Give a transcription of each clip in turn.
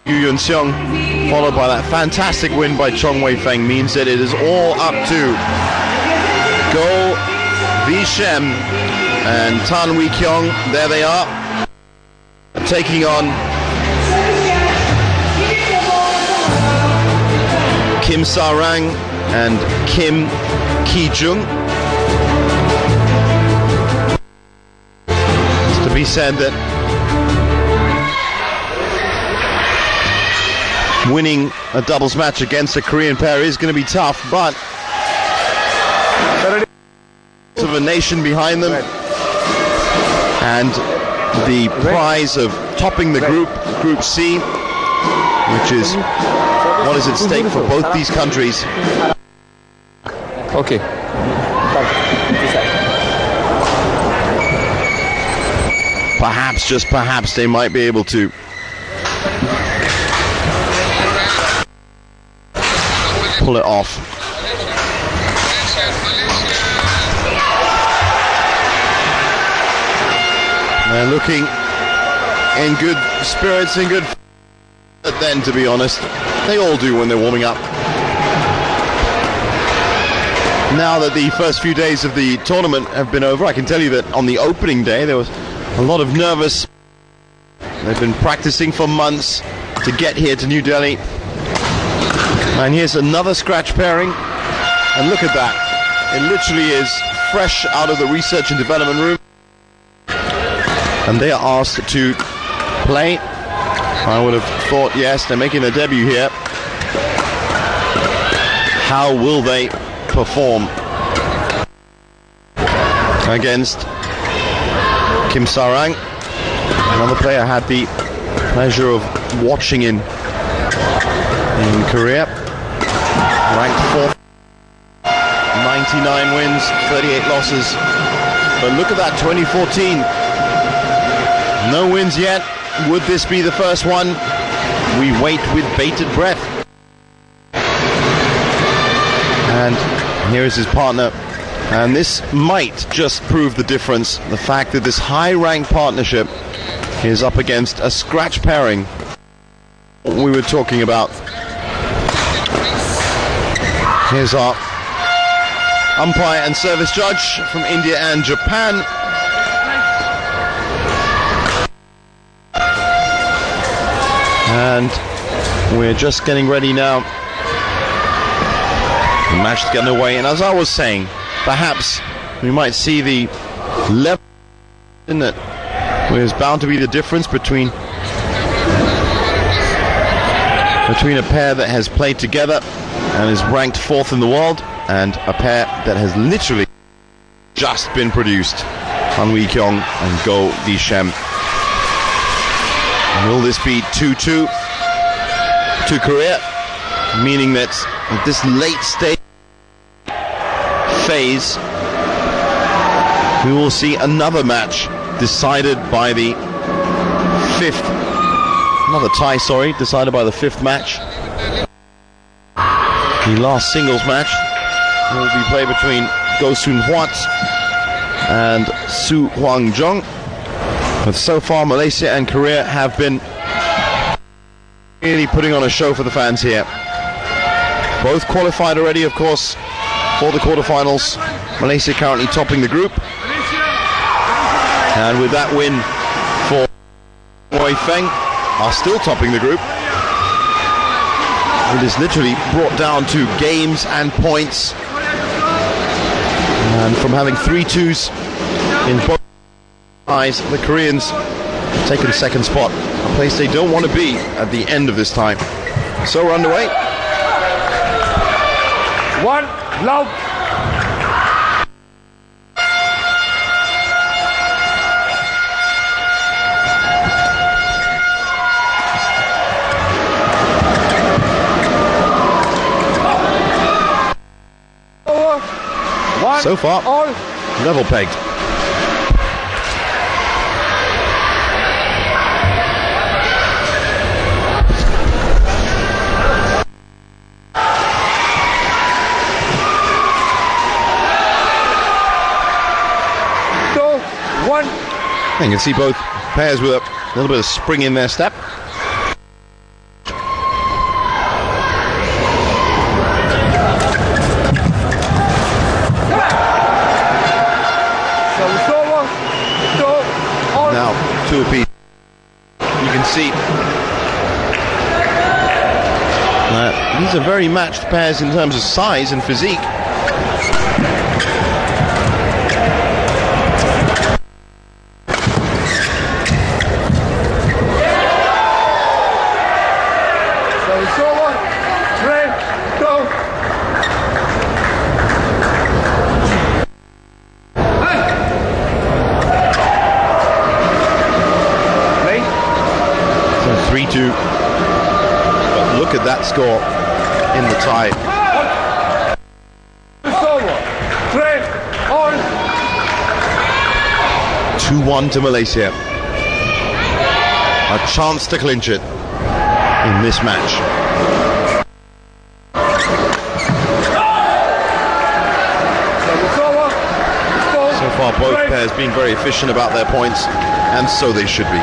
Kiong, followed by that fantastic win by Chong Wei-Feng, means that it is all up to Go v Shem and Tan Wee Kiong. There they are, taking on Kim Sa-rang and Kim Ki-jung. It's to be said that winning a doubles match against a Korean pair is going to be tough, but of a nation behind them, and the prize of topping the Group C, which is what is at stake for both these countries. Okay. Perhaps, just perhaps, they might be able to pull it off. They're looking in good spirits, in good. But then, to be honest, they all do when they're warming up. Now that the first few days of the tournament have been over, I can tell you that on the opening day there was a lot of nervous. They've been practicing for months to get here to New Delhi. And here's another scratch pairing. And look at that. It literally is fresh out of the research and development room. And they are asked to play. I would have thought, yes, they're making their debut here. How will they perform against Kim Sa-rang? Another player I had the pleasure of watching in Korea. Ranked 4th, 99 wins, 38 losses. But look at that, 2014. No wins yet. Would this be the first one? We wait with bated breath. And here is his partner. And this might just prove the difference. The fact that this high-ranked partnership is up against a scratch pairing. We were talking about. Here's our umpire and service judge from India and Japan. And we're just getting ready now. The match is getting away, and as I was saying, perhaps we might see the level in it. There's bound to be the difference between a pair that has played together and is ranked 4th in the world, and a pair that has literally just been produced. Tan Wee Kiong and Go v Shem. Will this be 2-2 to Korea? Meaning that at this late stage phase, we will see another match decided by the 5th. Another tie, sorry, decided by the 5th match. The last singles match will be played between Go Soon-hwat and Su Hwang-jung. But so far, Malaysia and Korea have been really putting on a show for the fans here. Both qualified already, of course, for the quarterfinals. Malaysia currently topping the group. And with that win for Wei-feng, are still topping the group. It is literally brought down to games and points. And from having 3-2s in both ties, the Koreans have taken 2nd spot, a place they don't want to be at the end of this time. So we're underway. 1 love. So far, all level pegged. You can see both pairs with a little bit of spring in their step. you can see these are very matched pairs in terms of size and physique. But look at that score in the tie. 2-1 to Malaysia. A chance to clinch it in this match. So far both pairs being very efficient about their points, and so they should be.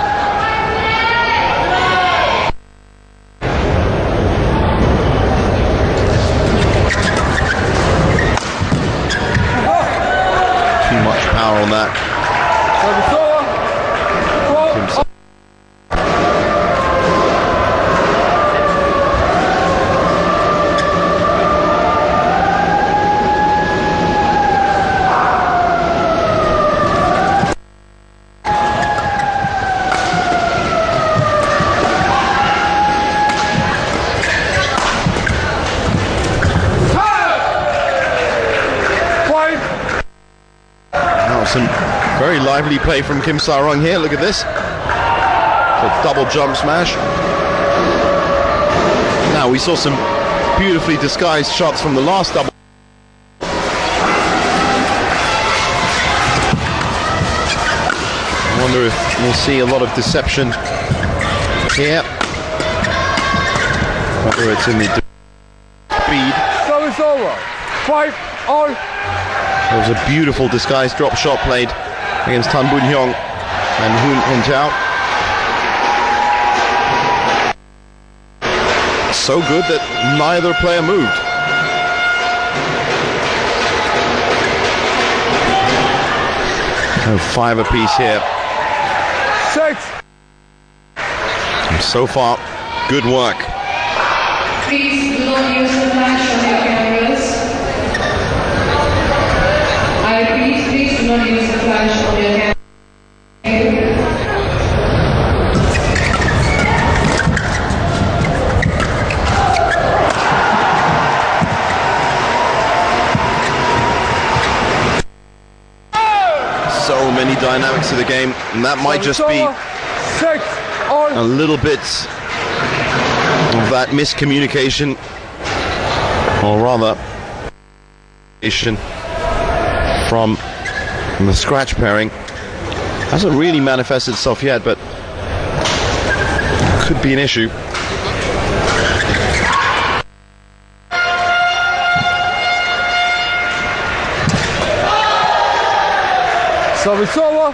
On that. Some very lively play from Kim Sa-rung here. Look at this. A double jump smash. Now we saw some beautifully disguised shots from the last double. I wonder if we'll see a lot of deception here. Whether it's in the speed. So it's over. 5-all. There was a beautiful disguised drop shot played against Tan Boon Hyung and Hoon Hin-Tao. So good that neither player moved. Oh, 5 apiece here. 6. And so far, good work. Please do not use the flash on your cameras. I repeat, please do not use the flash on your camera. So many dynamics to the game, and that might just be a little bit of that miscommunication, or rather from the scratch pairing. Hasn't really manifested itself yet, but could be an issue. So it's over.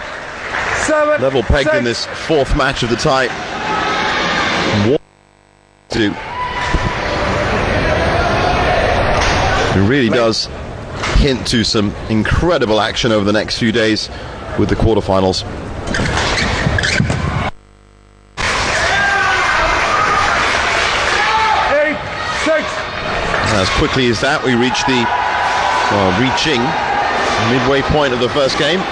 7. Level pegged 6. In this 4th match of the tie. 1-2. It really does hint to some incredible action over the next few days with the quarterfinals. As quickly as that, we reach the reaching midway point of the first game.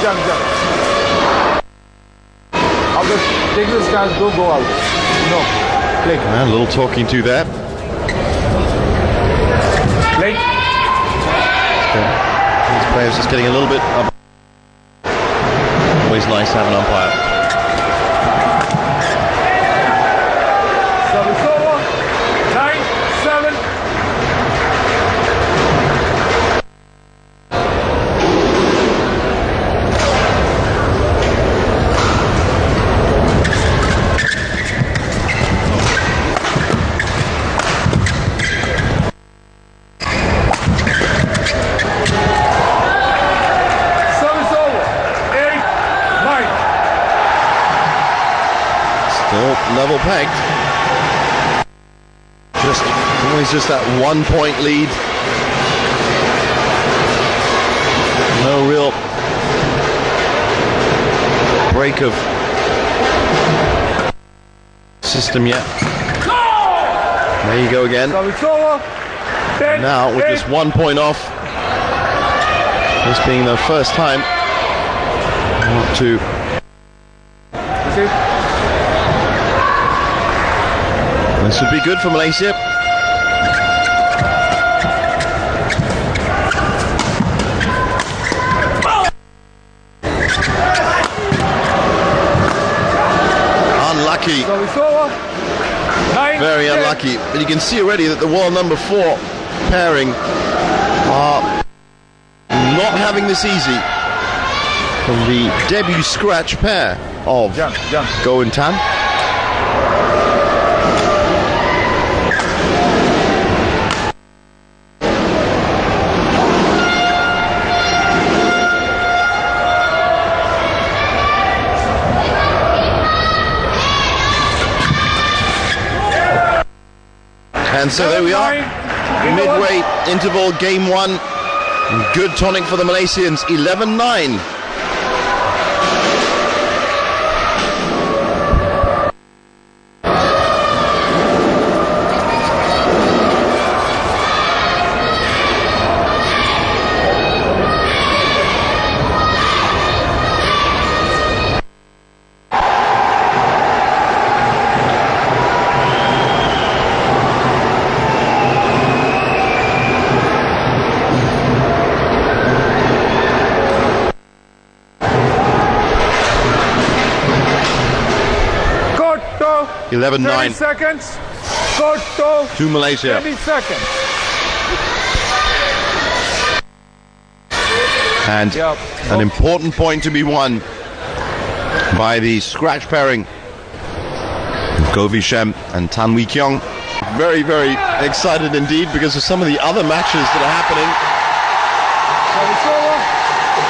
Jump. After take the stance, don't go out. No. Click. A little talking to there. Click. These players just getting a little bit up. Always nice to have an umpire. So it's over. 9-7. level pegged. Always just that 1 point lead. No real break of system yet. There you go again. Now we're just 1 point off. This being the first time. I want to. This would be good for Malaysia. Unlucky. Very unlucky. But you can see already that the world number 4 pairing are not having this easy. From the debut scratch pair of Go and Tan. And so there we are, midway interval, game 1. Good tonic for the Malaysians, 11-9. Koto. 11-9 seconds. Koto. to Malaysia. 20 seconds. And an important point to be won by the scratch pairing of Shem and Kiong. Very, very excited indeed because of some of the other matches that are happening.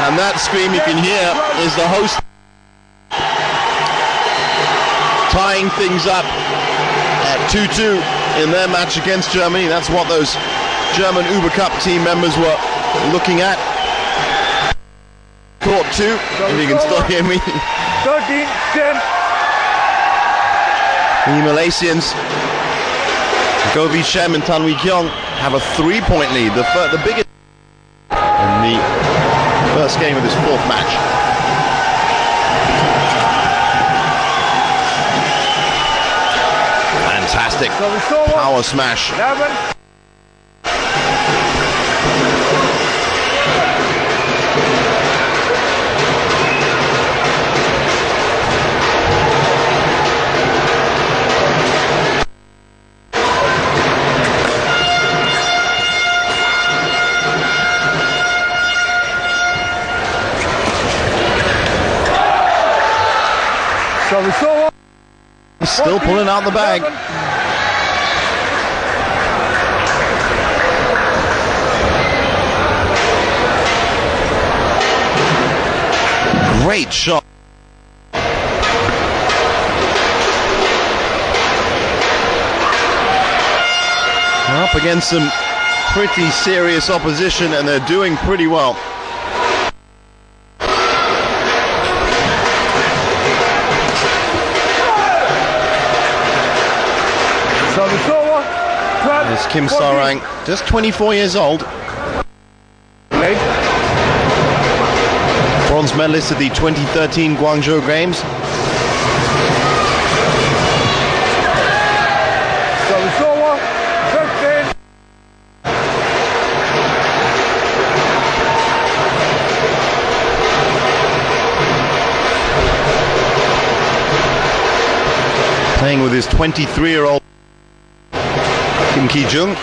And that scream you can hear is the host tying things up at 2-2 in their match against Germany. That's what those German Uber Cup team members were looking at. Court 2, if you can still hear me. 13-10. The Malaysians, Shem and Kiong, have a 3-point lead, the biggest in the first game of this 4th match. Fantastic power smash. 11. Still pulling out the bag. Great shot. They're up against some pretty serious opposition and they're doing pretty well. There's Kim Sarang, just 24 years old. Bronze medalist at the 2013 Guangzhou Games. Playing with his 23-year-old Jung.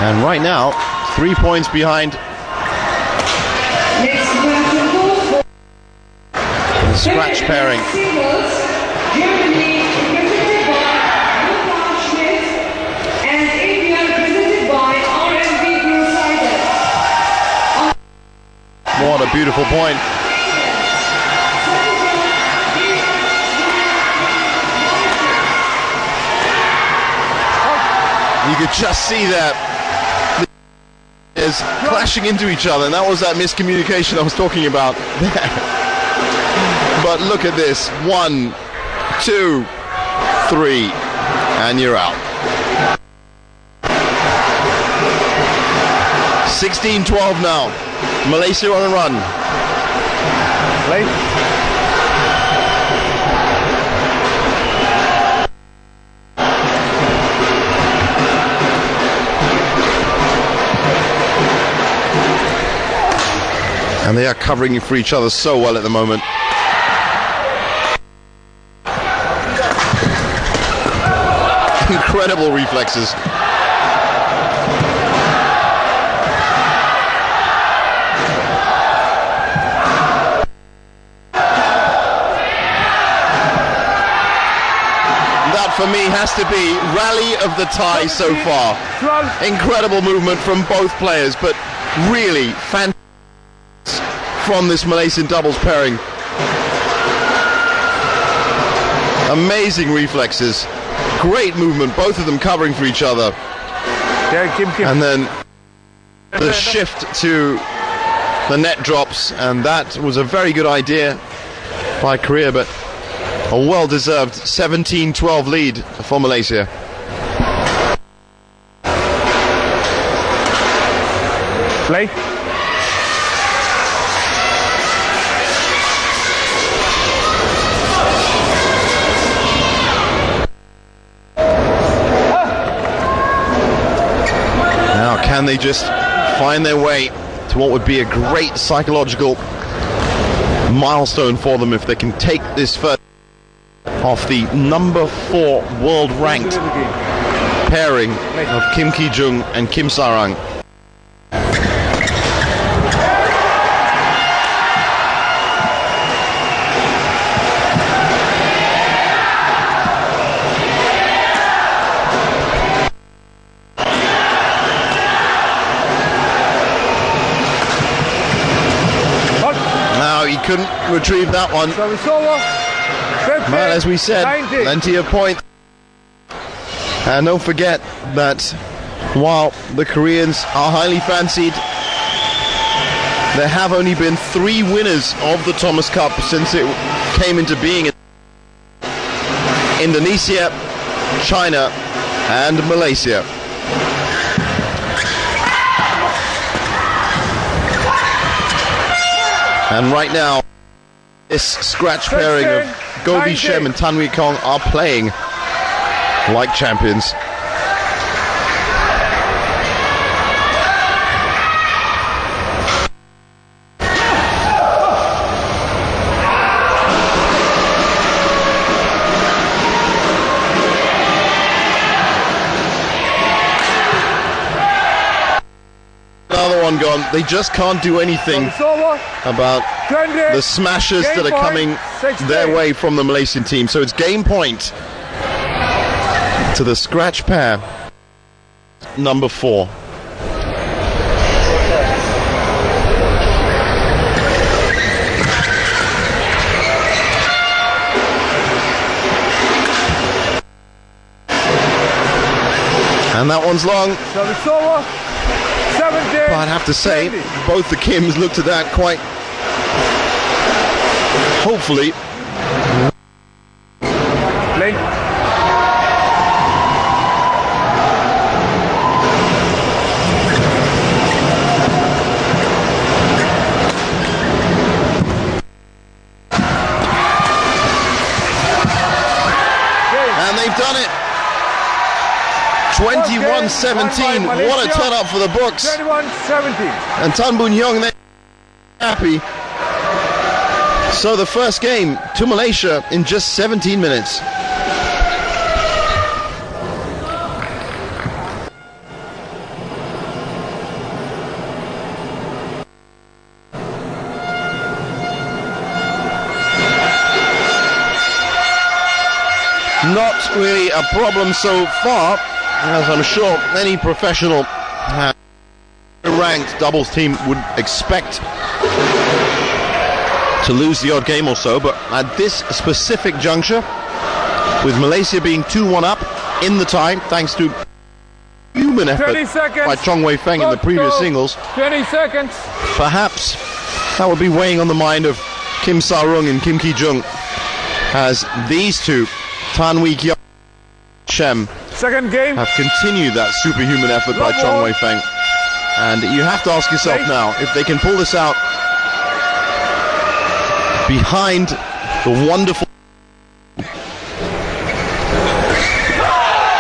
And right now, 3 points behind. The scratch pairing. What a beautiful point. You could just see that is clashing into each other, and that was that miscommunication I was talking about. But look at this. 1, 2, 3, and you're out. 16-12 now. Malaysia on a run. Play. And they are covering for each other so well at the moment. Incredible reflexes. That for me has to be rally of the tie so far. Incredible movement from both players, but really fantastic from this Malaysian doubles pairing. Amazing reflexes. Great movement, both of them covering for each other. And then the shift to the net drops, and that was a very good idea by Korea, but a well-deserved 17-12 lead for Malaysia. Play. Can they just find their way to what would be a great psychological milestone for them if they can take this first off the number 4 world ranked pairing of Kim Ki-jung and Kim Sarang. Couldn't retrieve that one. But as we said, plenty of points. And don't forget that while the Koreans are highly fancied, there have only been 3 winners of the Thomas Cup since it came into being. Indonesia, China, and Malaysia. And right now, this scratch pairing of Gobi Shem and Tan Kiong are playing like champions. Another one gone. They just can't do anything about the smashes that are coming their way from the Malaysian team. So it's game point to the scratch pair, number 4. And that one's long. But I'd have to say, both the Kims looked at that quite hopefully. Play. And they've done it. 21-17. What a turn up for the books. 21-17. And Tan Boon-hyung, they're happy. So the first game to Malaysia in just 17 minutes. Not really a problem so far, as I'm sure any professional ranked doubles team would expect to lose the odd game or so, but at this specific juncture, with Malaysia being 2-1 up in the tie, thanks to human effort by Chong Wei-Feng in the previous singles. 20 seconds. Perhaps that would be weighing on the mind of Kim Sa-rung and Kim Ki-jung, as these two, Tan Wee-Kiong and Shem, Second game. have continued that superhuman effort by Chong Wei-Feng. And you have to ask yourself now, if they can pull this out behind the wonderful,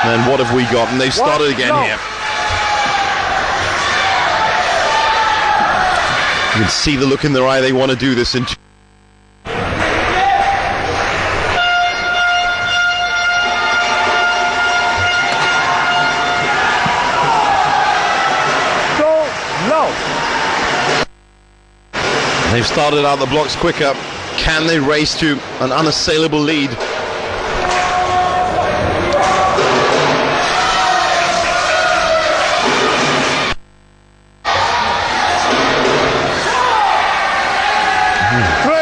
then what have we got? And they've started again here. You can see the look in their eye. They want to do this in They've started out the blocks quicker. Can they race to an unassailable lead?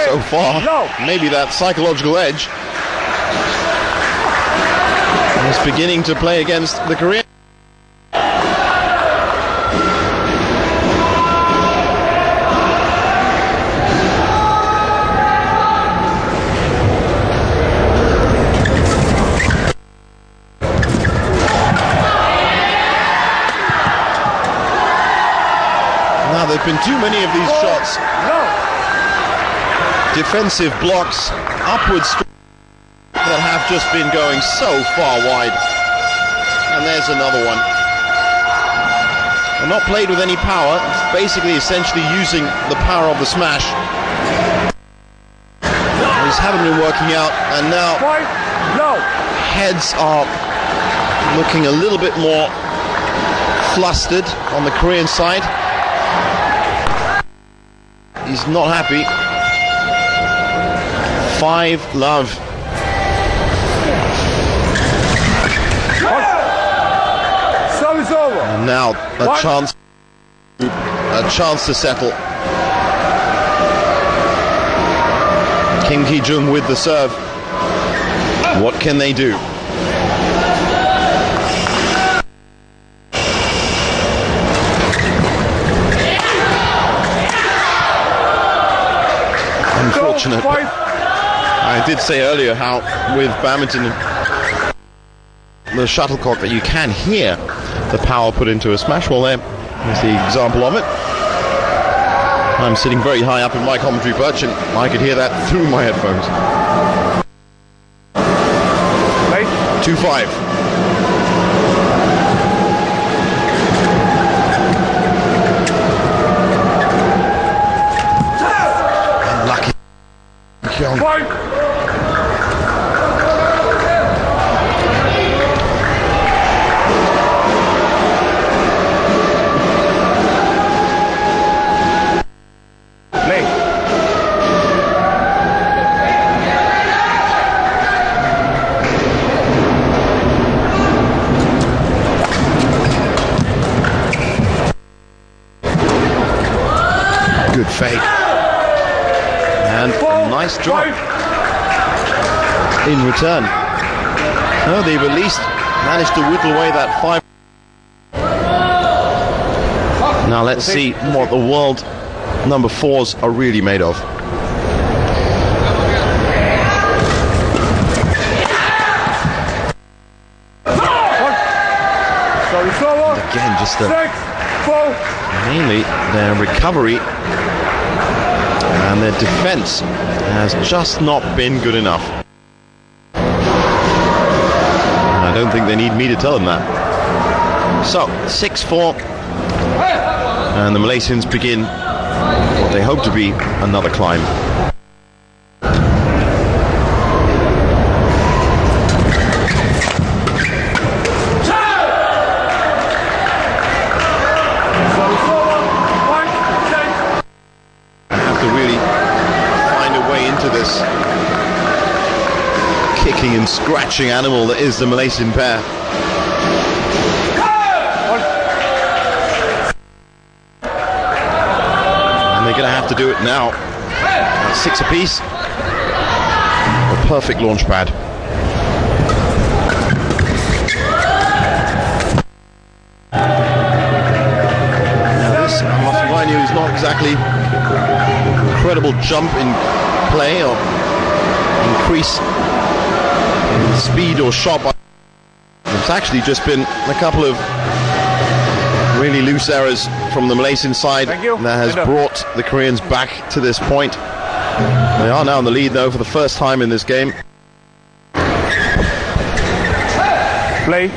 So far, maybe that psychological edge is beginning to play against the Korean. Now there have been too many of these shots. Defensive blocks, upwards that have just been going so far wide. And there's another one. They're not played with any power. It's basically essentially using the power of the smash. These haven't been working out, and now heads are looking a little bit more flustered on the Korean side. He's not happy. 5-love. And now a chance to settle. Kim Ki-jung with the serve. What can they do? Unfortunate. I did say earlier how with badminton, the shuttlecock, that you can hear the power put into a smash. Well, there's the example of it. I'm sitting very high up in my commentary perch and I could hear that through my headphones. 2-5. Unlucky. Kiong. Good fake. And a nice drop in return. Oh, they've at least managed to whittle away that 5. Now let's see what the world number 4s are really made of. Again, just mainly their recovery and their defense has just not been good enough. And I don't think they need me to tell them that. So 6-4, and the Malaysians begin what they hope to be another climb. This kicking and scratching animal that is the Malaysian pair. And they're going to have to do it now. That's 6 apiece. A perfect launch pad. exactly incredible jump in play or increase in speed or shot. It's actually just been a couple of really loose errors from the Malaysian side that has brought the Koreans back to this point. They are now in the lead though for the first time in this game. Play.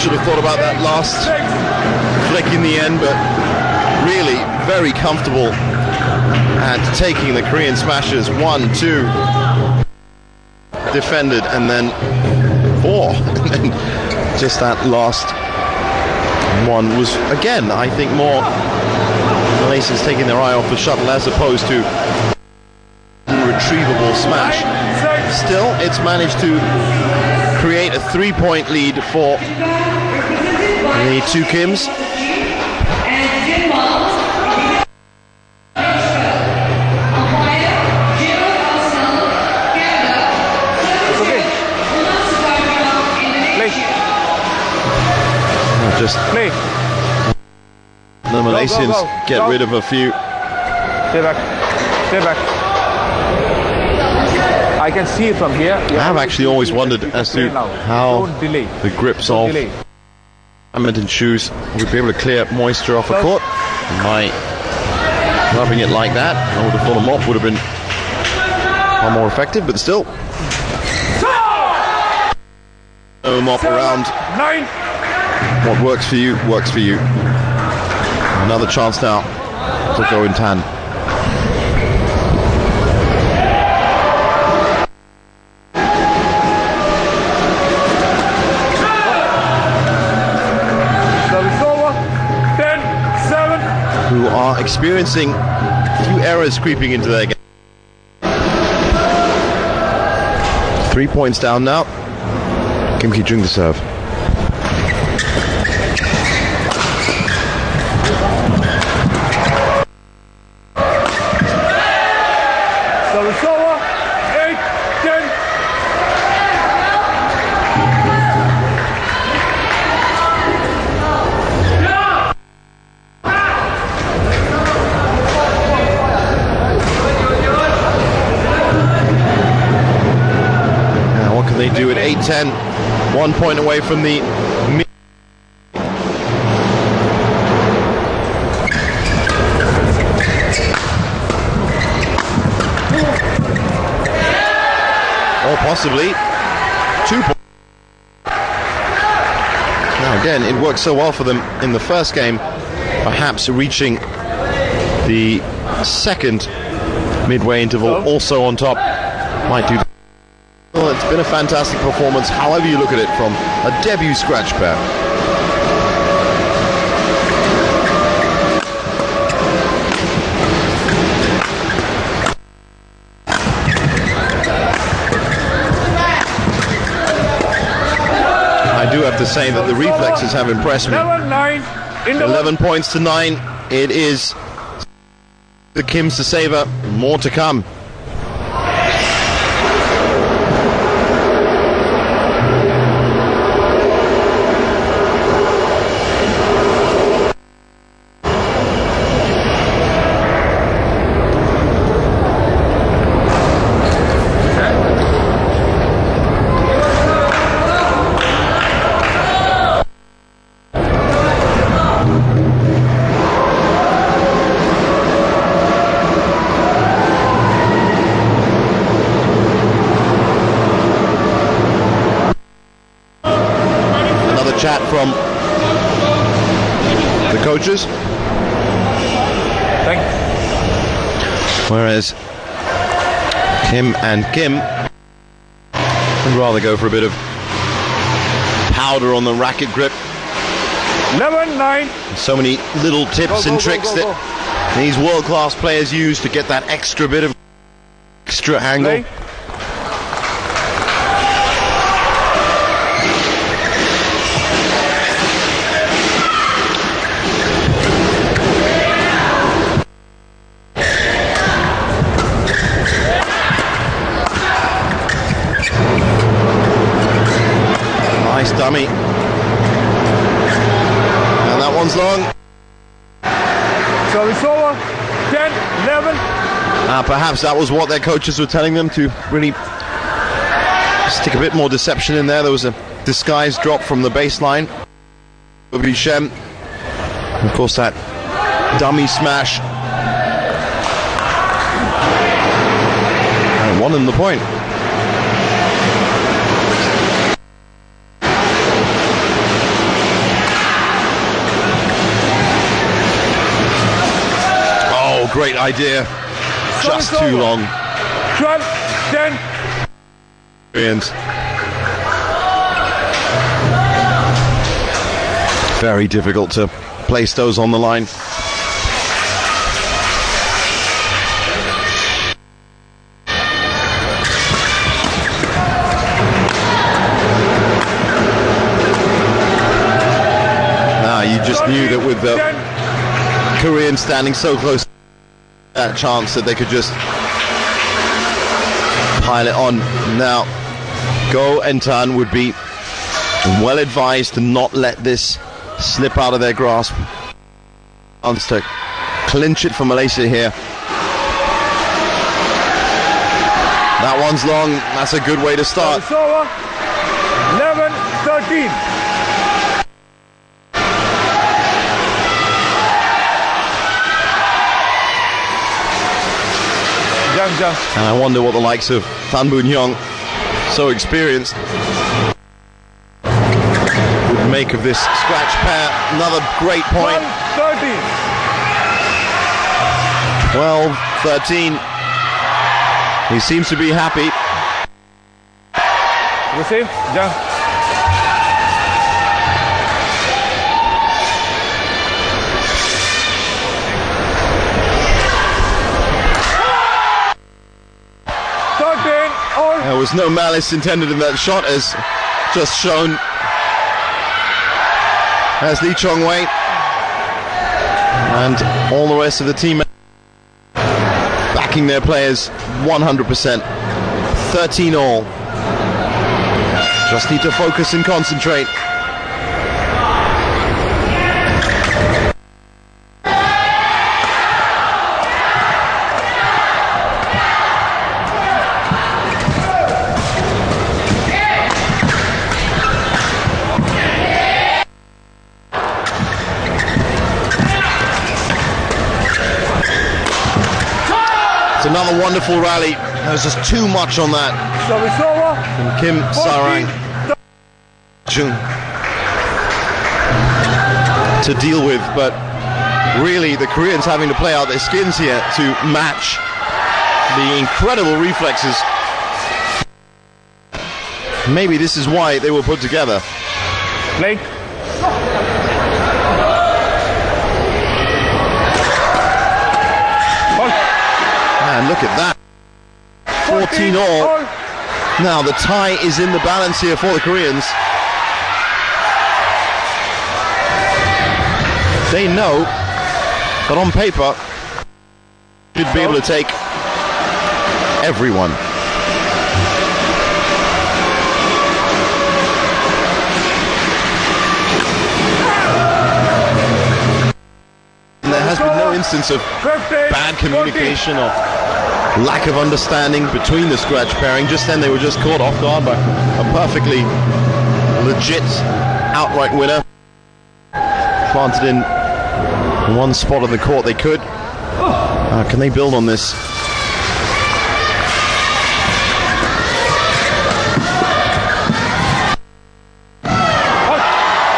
Should have thought about that last flick in the end, but really very comfortable at taking the Korean smashers. 1, 2 defended, and then 4, and then just that last one was again, I think, more Malaysians taking their eye off the shuttle as opposed to retrievable smash. Still, it's managed to create a 3-point lead for the two Kims. Just play. The Malaysians get rid of a few. Stay back. Stay back. I can see it from here. I have actually always wondered as to how the grips of badminton shoes would be able to clear moisture off a court. By rubbing it like that, I would have thought a mop would have been far more effective, but still. No mop around. 9. What works for you, works for you. Another chance now to go in tan. Who are experiencing a few errors creeping into their game. 3 points down now. Kim Ki-jung to serve. They do it 8-10, 1 point away from the or possibly 2 points. Now again, it worked so well for them in the first game, perhaps reaching the second midway interval also on top might do. Well, it's been a fantastic performance, however you look at it, from a debut scratch pair. I do have to say that the reflexes have impressed me. 11 points to 9. It is the Kims to savor. More to come. Chat from the coaches. Whereas Kim and Kim would rather go for a bit of powder on the racket grip. 11-9. So many little tips and tricks that these world-class players use to get that extra bit of extra angle. Play. Nice dummy. And that one's long. So it's over. 10-11. Perhaps that was what their coaches were telling them, to really stick a bit more deception in there. There was a disguised drop from the baseline. Shem. Of course, that dummy smash. And one in the point. Oh, great idea. Just too long. 12-10. Brilliant. Very difficult to place those on the line. You just knew that with the Koreans standing so close, that chance that they could just pile it on. Now, Go and Tan would be well advised to not let this slip out of their grasp. Chance to clinch it for Malaysia here. That one's long. That's a good way to start. It's over. 11-13. Jung. And I wonder what the likes of Tan Boon Hyung, so experienced, would make of this scratch pair. Another great point. 12-13. He seems to be happy. Receive, Jung. There was no malice intended in that shot, as just shown as Lee Chong-wei and all the rest of the team backing their players 100%. 13 all. Just need to focus and concentrate. It's another wonderful rally. There's just too much on that. So it's over. From Kim Sarang. Jung to deal with, but really the Koreans having to play out their skins here to match the incredible reflexes. Maybe this is why they were put together. Play. And look at that. 14 all. Now the tie is in the balance here for the Koreans. They know that on paper should be able to take everyone. And there has been no instance of bad communication or lack of understanding between the scratch pairing. Just then they were just caught off guard by a perfectly legit outright winner. Planted in one spot on the court they could. Can they build on this?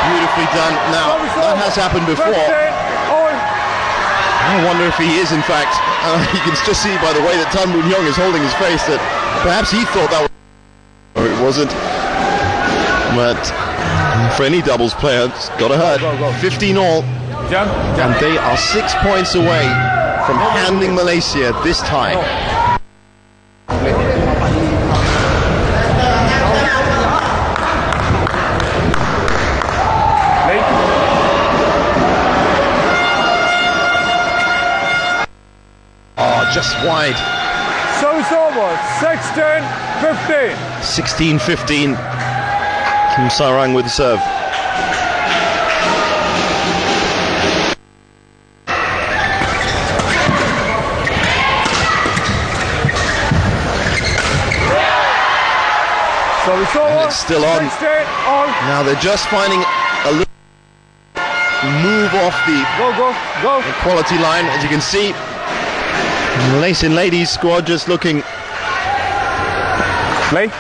Beautifully done. Now, that has happened before. I wonder if he is, in fact, you can just see by the way that Tan Boon Hyung is holding his face that perhaps he thought that was, or it wasn't. But For any doubles player, it's gotta hurt. Go. 15 all. Jump. And they are 6 points away from handing Malaysia this time. Oh, just wide. So it's over. 16-15. 16-15. Kim Sarang with the serve. So it's over. And it's still on. 16 all. Now they're just finding a little move off the Go. quality line, as you can see. Malaysian ladies squad just looking Play.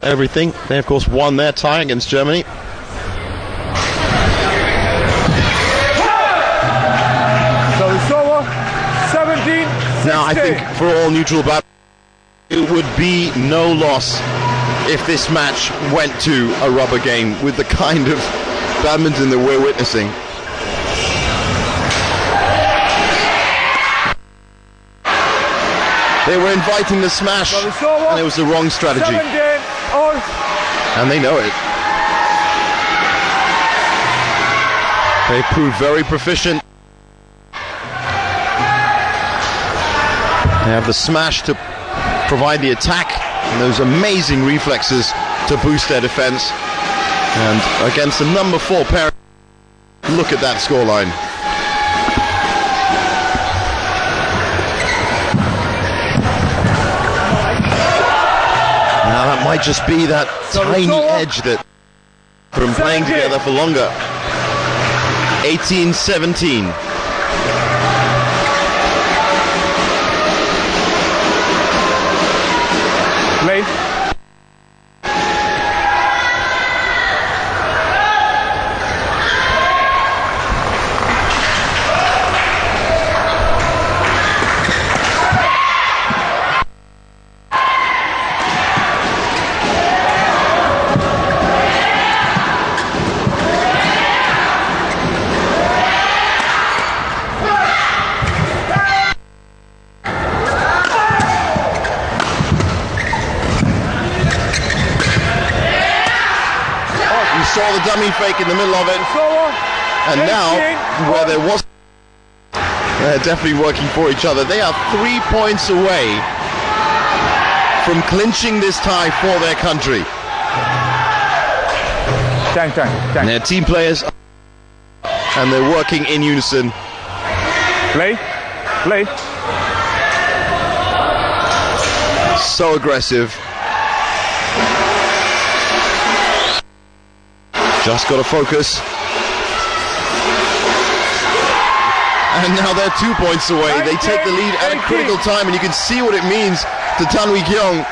everything. They of course won their tie against Germany. So it's over. 17-16. Now I think for all neutral badminton, it would be no loss if this match went to a rubber game with the kind of badminton that we're witnessing. They were inviting the smash, and it was the wrong strategy. 17 all. And they know it. They proved very proficient. They have the smash to provide the attack, and those amazing reflexes to boost their defense. And against the number 4 pair, look at that scoreline. Now that might just be that tiny edge that from playing together for longer. 18-17. Play. Saw the dummy fake in the middle of it, and now where there was, they're definitely working for each other. They are 3 points away from clinching this tie for their country. Thank. And they're team players, and they're working in unison. Play. So aggressive. Just got to focus. And now they're 2 points away. They take the lead at a critical time, and you can see what it means to Kiong.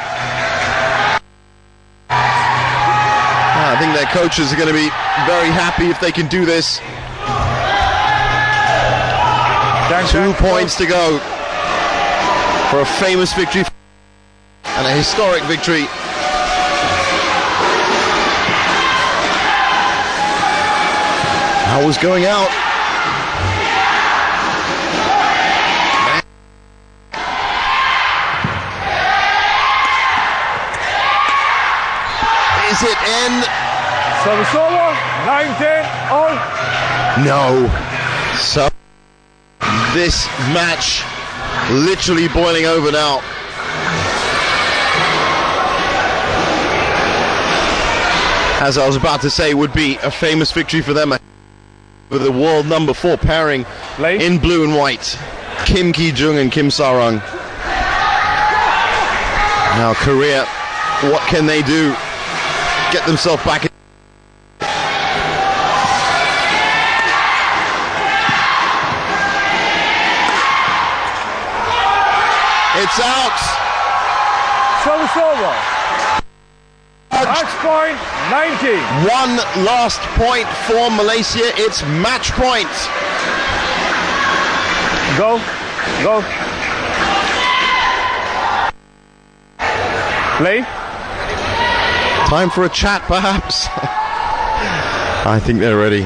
I think their coaches are going to be very happy if they can do this. 2 points to go for a famous victory and a historic victory. That was going out. Is it in? So it's over. 19 all. No. So this match literally boiling over now. As I was about to say, would be a famous victory for them. With the world number 4 pairing in blue and white, Kim Ki-jung and Kim Sarang. Now Korea, what can they do? Get themselves back in. It's out. So it's over. Match point 90. One last point for Malaysia. It's match point. Go. Play. Time for a chat, perhaps? I think they're ready.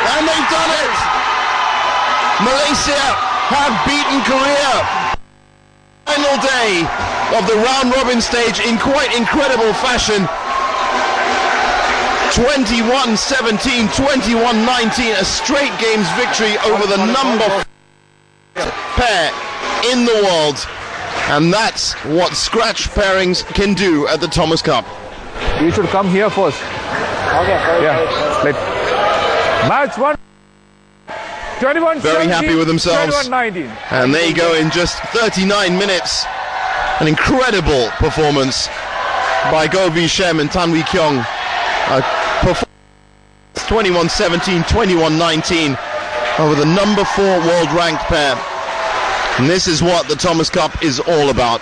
And they've done it! Malaysia have beaten Korea. Final day of the round-robin stage in quite incredible fashion. 21-17, 21-19, a straight games victory over the number pair in the world. And that's what scratch pairings can do at the Thomas Cup. You should come here first. Okay. Yeah. Match 1. 21 Very happy with themselves. 21-19. And there you go, in just 39 minutes. An incredible performance by Goh Shem and Kiong. 21-17, 21-19 over the number 4 world ranked pair. And this is what the Thomas Cup is all about.